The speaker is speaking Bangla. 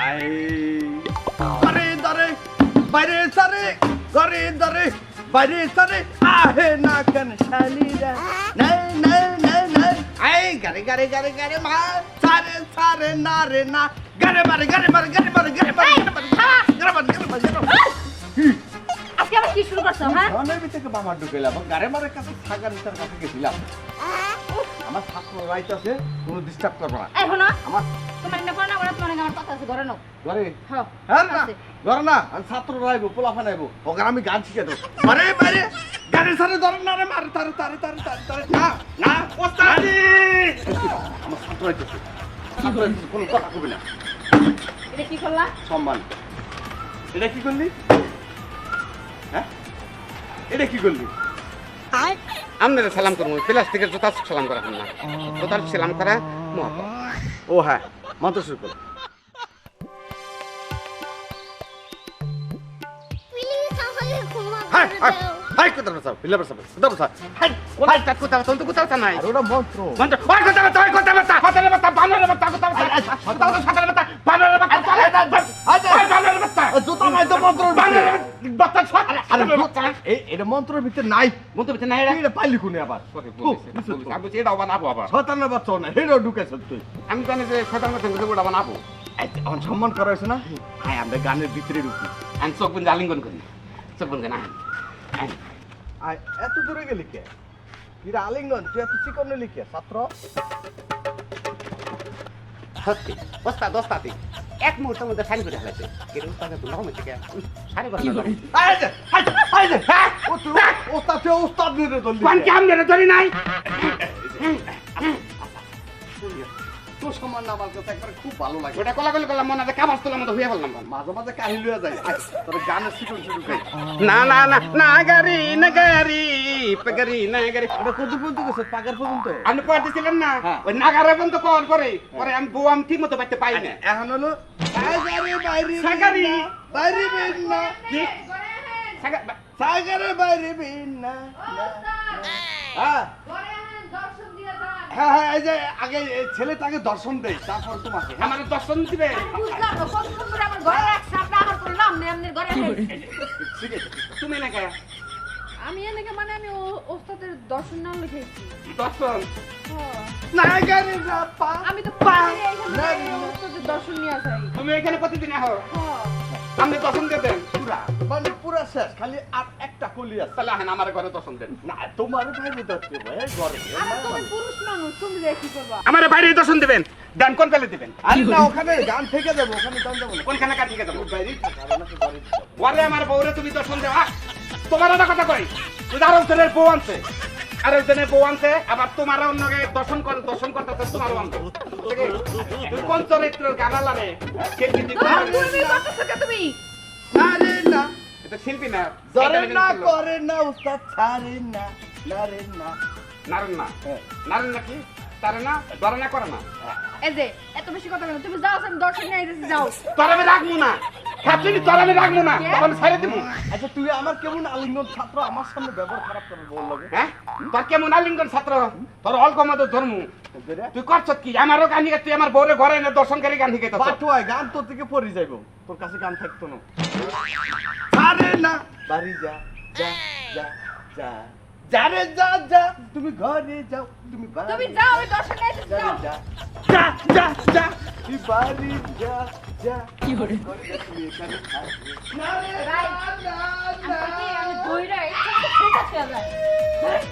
ঘরে ধরে বাইরে সারে ঘরে ধরে বাইরে সারে আহে না কেন শালিরা নাই নাই নাই নাই আই গারে গারে গারে গারে মা সারে সারে না রে না গারে মারে গারে মারে গারে মারে গারে মারে গারে মারে গারে মারে গারে মারে আজকে আবার কি শুরু করছো হ্যাঁ ঘরের ভিতরে মামা ঢুকেলাম গারে মারে কাছে সাগারিতার কাছে গেছিলাম আমার ছাত্র রাইট আছে কোনো ডিস্টার্ব করবে না এই শোনো আমার তোমার না পড়া না তোমার আমার কথা আছে ঘরে নাও ঘরে হ্যাঁ হ্যাঁ না ঘরে না আমি ছাত্র রাইবো পোলাফা নাইবো ওকে আমি গান শিখে দেবো ঘরে বাইরে গানের সাথে ধরেন না রে মারে তারে তারে তারে তারে তারে না না ওস্তাদি আমার ছাত্র রাইতেছে ছাত্র রাইতেছে কোনো কথা কবি না এটা কি করলা সম্মান এটা কি করলি হ্যাঁ এটা কি করলি আপনারা সালাম করবো প্লাস্টিকের জুতা সালাম করা না জুতার সালাম করা মহব্বত ও হ্যাঁ মন্ত্র শুরু করো প্লিজ আমাকে ক্ষমা হাই করে হাই দাও হাই কোথা বসাও পিলা বসাও কোথা বসাও হাই কোথায় কোথাও তো কোথাও নাই আর ওটা মন্ত্র মন্ত্র ওই কথা বতা ওই কথা বতা কথার বতা বানরের বতা কথা বতা কথা সাতার বতা বানরের বতা চলে না ওই বানরের বতা জুতা নাই তো মন্ত্র বানরের বতা সব আরে এটা মন্ত্রের ভিতরে নাই মন্ত্র ভিতরে নাই রে এটা পাইলি কোনে আবার আমি এটা বানাবো আবার শয়তানের বাচ্চা না হেরো ঢুকেছ তুই আমি জানি যে শয়তান কথা ওটা বানাবো আমার সম্মান করা হয়েছে না আয় আমরা গানের ভিতরে ঢুকি আমি চোখ বন্ধ আলিঙ্গন করি চোখ বন্ধ না আয় এত দূরে গেলি কে এরা আলিঙ্গন তুই এত চিকন লিখে ছাত্র সত্যি বস্তা দস্তাতে এক মুহূর্তের মধ্যে সাইন করে ফেলেছে এর উস্তাদে তো রকম থেকে সাড়ে বস্তা ধরে আয় যে আয় যে ও তুই ওস্তাদ নিয়ে দলি কোন কি আমি ধরি নাই তোর সম্মান না আমার কাছে একবার খুব ভালো লাগে ওটা কলাকলি করলাম মনে হয় কামাস তোলার মতো হয়ে বললাম মাঝে মাঝে কাহিল হয়ে যায় তোর গানের চিকন শুরু করে না না না না গারি না গারি পগারি না গারি এটা কত পর্যন্ত গেছে পাকার পর্যন্ত আপনি পড়তেছিলেন না হ্যাঁ। ওই নাগারে বন্ধ কর করে পরে আমি বউ আমি ঠিক মতো পাইতে পাই না এখন হলো সাগরে বাইরে সাগরি। বাইরে বেন না কি সাগরে বাইরে বেন না হ্যাঁ হ্যাঁ হ্যাঁ এই যে আগে এই ছেলেটাকে দর্শন দেই তারপর তোমাকে আমার দর্শন দিবে বুঝলাম না কতক্ষণ ধরে আমার ঘরে রাখছে আপনি আহার করলাম না এমনি ঘরে ঠিক আছে তুমি না কে আমি এনেকে মানে আমি ওস্তাদের দর্শন নাম লিখেছি দর্শন নাগারে না পা আমি তো পারি এখানে ওস্তাদের দর্শন নিয়ে আসাই তুমি এখানে প্রতিদিন আহো আপনি দর্শন দেবেন পুরা মানে পুরা শেষ খালি আর একটা কলি আছে তাহলে আহেন আমার ঘরে দর্শন দেন না তোমার ভাই ধরতে ভাই ঘরে আমার তুমি পুরুষ মানুষ তুমি যে কি করবা আমার বাইরে দর্শন দিবেন দেন কোন পেলে দিবেন আরে না ওখানে গান থেকে যাবো ওখানে গান যাবো না কোনখানে কাটিয়ে যাবো বাইরেই থাকা আমাকে ঘরে দিতে হবে। ওরে আমার বউরে তুমি দর্শন দেওয়া তোমার একটা কথা কই তুই আরো জনের বউ আনছে আরো জনের বউ আনছে আবার তোমার অন্যকে দর্শন করতেছে তোমার আনছে তুই কোন চরিত্রের গানা লাগে কে কি তুমি কত থেকে তুমি আরে না এটা শিল্পী না জরে না করে না উস্তাদ ছাড়ে না নারে না নারেন না হ্যাঁ। নারেন না কি তারে না ধরে না করে না এই যে এত বেশি কথা বলো তুমি যাও আমি দর্শন নিয়ে আইতেছি যাও তোর আমি রাখবো না খাচ্ছি তোর আমি রাখবো না তখন ছেড়ে দিব আচ্ছা তুই আমার কেমন আলিঙ্গন ছাত্র আমার সামনে ব্যবহার খারাপ করে বল লাগে হ্যাঁ তোর কেমন আলিঙ্গন ছাত্র তোর অল্প মতো ধর্ম তুই করছ কি আমারও গান শিখে তুই আমার বউরে ঘরে এনে দর্শনকারী গান শিখে বাটুয়ায় গান তোর থেকে পড়ে যাইবো তোর কাছে গান থাকতো না ছাড়ে না বাড়ি যা যা যা যা যারে যা যা তুমি ঘরে যাও তুমি বাড়ি তুমি যাও আমি দর্শন নিয়ে আইতেছি যাও যাও যা যা যা তুই বাড়ি যা যা কি করে তুমি এখানে থাকবে না রে রাইট। না না আমি ধইরা এটা সেটা খেলা যায়